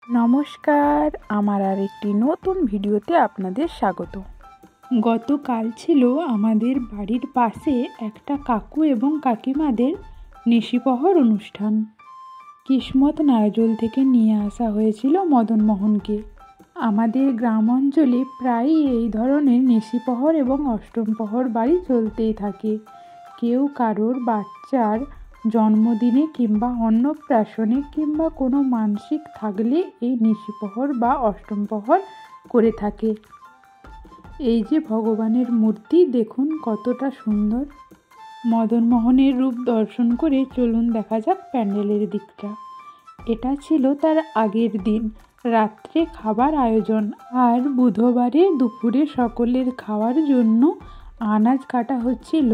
নমস্কার, আমার আরেকটি নতুন ভিডিওতে আপনাদের স্বাগত। গতকাল ছিল আমাদের বাড়ির পাশে একটা কাকু এবং কাকিমাদের নিশিপহর অনুষ্ঠান। কিসমত নারাজল থেকে নিয়ে আসা হয়েছিল মদনমোহনকে। আমাদের গ্রাম অঞ্চলে প্রায়ই এই ধরনের নিশিপহর এবং অষ্টমপহর বাড়ি চলতেই থাকে। কেউ কারোর বাচ্চার জন্মদিনে কিংবা অন্নপ্রাশনে কিংবা কোনো মানসিক থাকলে এই নিশিপহর বা অষ্টমপহর করে থাকে। এই যে ভগবানের মূর্তি দেখুন কতটা সুন্দর। মদনমোহনের রূপ দর্শন করে চলুন দেখা যাক প্যান্ডেলের দিকটা। এটা ছিল তার আগের দিন রাত্রে খাবার আয়োজন, আর বুধবারে দুপুরে সকলের খাওয়ার জন্য আনাজ কাটা হচ্ছিল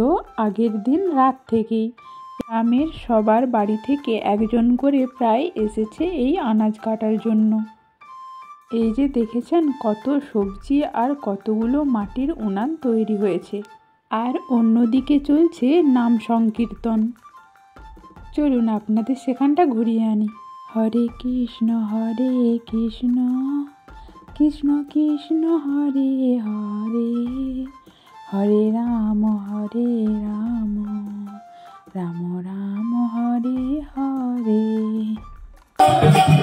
আগের দিন রাত থেকেই। গ্রামের সবার বাড়ি থেকে একজন করে প্রায় এসেছে এই আনাজ কাটার জন্য। এই যে দেখেছেন কত সবজি আর কতগুলো মাটির উনান তৈরি হয়েছে, আর অন্যদিকে চলছে নাম সংকীর্তন। চলুন আপনাদের সেখানটা ঘুরিয়ে আনি। হরে কৃষ্ণ কৃষ্ণ কৃষ্ণ হরে হরে, হরে রাম রাম রাম হরে হরে।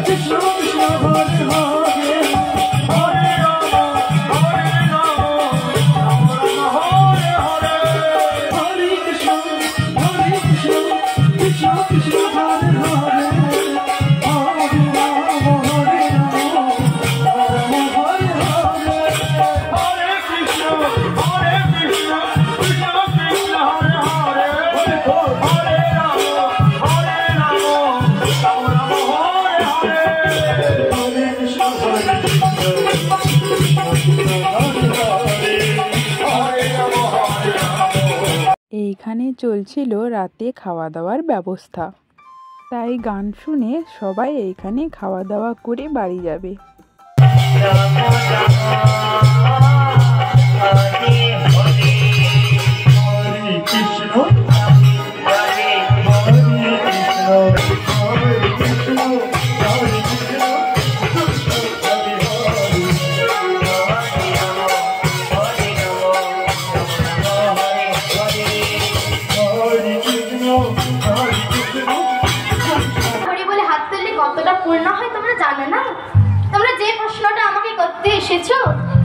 কৃষ্ণ কৃষ্ণ হরে হরে, হরে রাম হরে হরে, হরে কৃষ্ণ কৃষ্ণ কৃষ্ণ হরে হরে, হরে রাম হরে হরে কৃষ্ণ কৃষ্ণ কৃষ্ণ হরে হরে, হরে রাম এইখানে চলছিল রাতে খাওয়া দাওয়ার ব্যবস্থা, তাই গান শুনে সবাই এইখানে খাওয়া দাওয়া করে বাড়ি যাবে।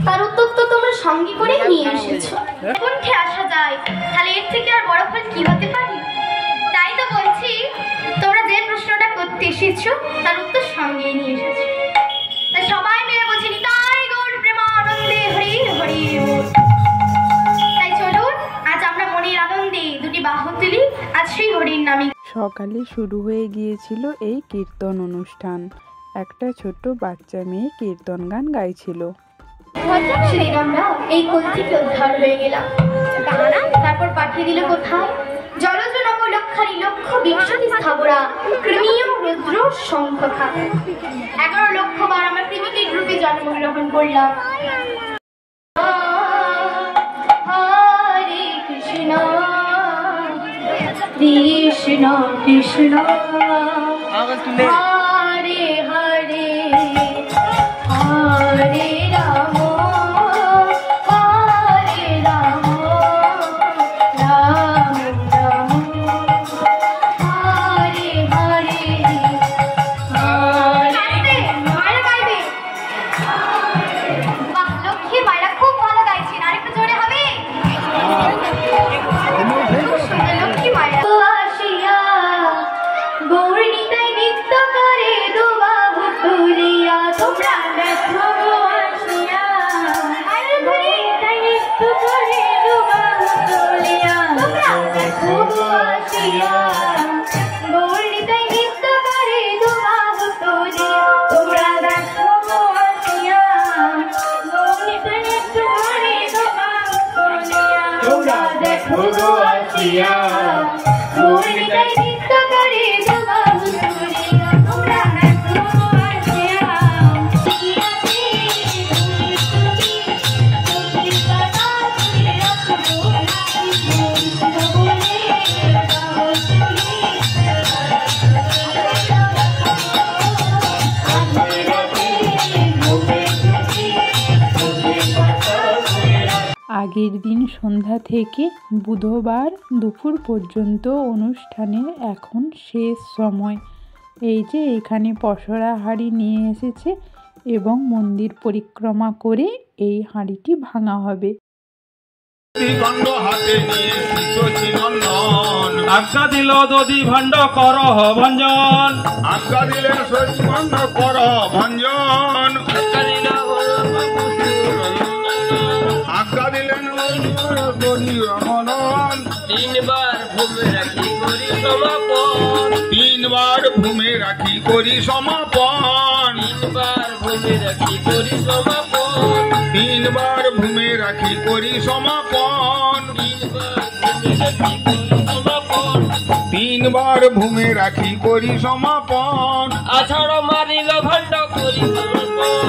তার উত্তর তো তোমরা সঙ্গে করে নিয়ে এসেছো। কোনটা আসা যায়, তাহলে এর থেকে আর বড় ফল কি হতে পারে? তাই তো বলছি, তোমরা যে প্রশ্নটা করতে এসেছো তার উত্তর সঙ্গে নিয়ে এসেছো। তাই সবাই মিলে বলছি নিতাই গৌর প্রেমানন্দে হরি হরি। তাই চলুন আজ আমরা মনের আনন্দে দুটি বাহু তুলি আজ শ্রী হরির নামে। সকালে শুরু হয়ে গিয়েছিল এই কীর্তন অনুষ্ঠান। একটা ছোট্ট বাচ্চা মেয়ে কীর্তন গান গাইছিল। শ্রীরামরা এই কোল থেকে উদ্ধার হয়ে গেলাম। তারপর পাঠিয়ে দিল কোথায়? জলজ নব লক্ষারি লক্ষ বিংশতি স্থাবরা কৃমীয় রুদ্র সংখ্যা। 11 লক্ষ বার আমরা কৃমিকীট রূপে জন্মগ্রহণ করলাম। হরে কৃষ্ণ কৃষ্ণ কৃষ্ণ হরে হরে, হরে রাম হরে রাম, রাম রাম হরে হরে, হরে মায়েরা গাইবে। বাহ, লক্ষ্মী মায়েরা খুব ভালো গাইছেন, আরেকটু জোরে হবে। লক্ষ্মী মায়েরা আসিয়া গৌরীতাই নৃত্য করে দুবাহু তুলিয়া, তোমরা দেখো আসিয়া গৌরীতাই নৃত্য করে দুবাহু তুলিয়া, তোমরা দেখো আসিয়া গৌরীতাই নৃত্য করে দুবাহু তুলিয়া, তোমরা দেখো আসিয়া গৌরীতাই নৃত্য করে দুবাহু তুলিয়া, তোমরা দেখো আসিয়া গৌরীতাই নৃত্য করে দুবাহু তুলিয়া, তোমরা দেখো আসিয়া। Hare আগের দিন সন্ধ্যা থেকে বুধবার দুপুর পর্যন্ত অনুষ্ঠানের এখন শেষ সময়। এই যে এখানে পসরা হাঁড়ি নিয়ে এসেছে এবং মন্দির পরিক্রমা করে এই হাঁড়িটি ভাঙা হবে। আজ্ঞা দিল দধি ভণ্ড কর ভঞ্জন, আজ্ঞা দিলেন সচি ভণ্ড কর ভঞ্জন, আজ্ঞা দিলেন রমণন। তিনবার ভূমে রাখি করি সমাপন, তিনবার ভূমে রাখি করি সমাপন, তিনবার ভূমে রাখি করি সমাপন, তিনবার ভূমে রাখি করি সমাপন, তিনবার ভূমে রাখি করি সমাপন। আষাঢ় মারিল ভণ্ড করি সমাপন,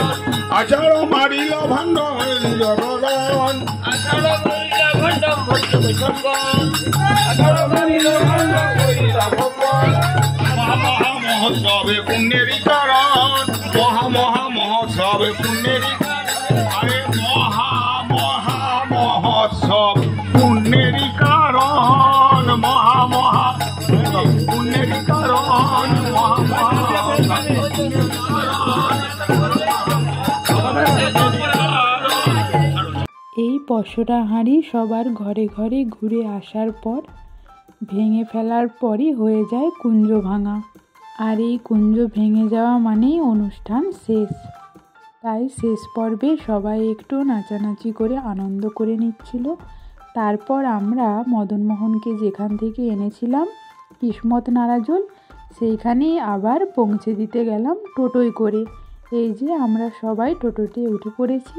আষাঢ় মারিল ভণ্ড হইল গগন, আষাঢ় মারিল ভণ্ড ভণ্ড সঙ্গন, আষাঢ় মারিল ভণ্ড করিল ভঙ্গন। মহা মহোৎসবে পুণ্যেরই কারণ, মহা মহোৎসবে পুণ্যেরই আরে মহা মহোৎসব পুণ্যেরই কারণ, মহা পুণ্যেরই কারণ, এই পসরা হাঁড়ি সবার ঘরে ঘরে ঘুরে আসার পর ভেঙে ফেলার পরই হয়ে যায় কুঞ্জ ভাঙা। আর এই কুঞ্জ ভেঙে যাওয়া মানেই অনুষ্ঠান শেষ। তাই শেষ পর্বে সবাই একটু নাচানাচি করে আনন্দ করে নিচ্ছিল। তারপর আমরা মদনমোহনকে যেখান থেকে এনেছিলাম কিসমত নারাজল, সেইখানেই আবার পৌঁছে দিতে গেলাম টোটোয় করে। এই যে আমরা সবাই টোটোতে উঠে পড়েছি,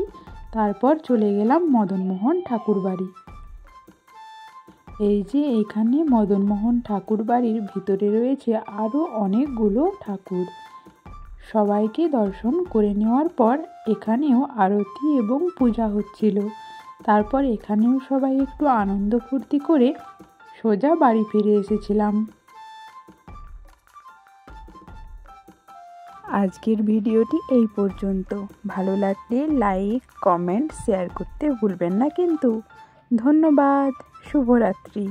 তারপর চলে গেলাম মদনমোহন ঠাকুর বাড়ি। এই যে এখানে মদনমোহন ঠাকুর বাড়ির ভিতরে রয়েছে আরও অনেকগুলো ঠাকুর। সবাইকে দর্শন করে নেওয়ার পর এখানেও আরতি এবং পূজা হচ্ছিল। তারপর এখানেও সবাই একটু আনন্দ ফুর্তি করে সোজা বাড়ি ফিরে এসেছিলাম। আজকের ভিডিওটি এই পর্যন্ত। ভালো লাগলে লাইক, কমেন্ট, শেয়ার করতে ভুলবেন না কিন্তু। ধন্যবাদ। শুভরাত্রি।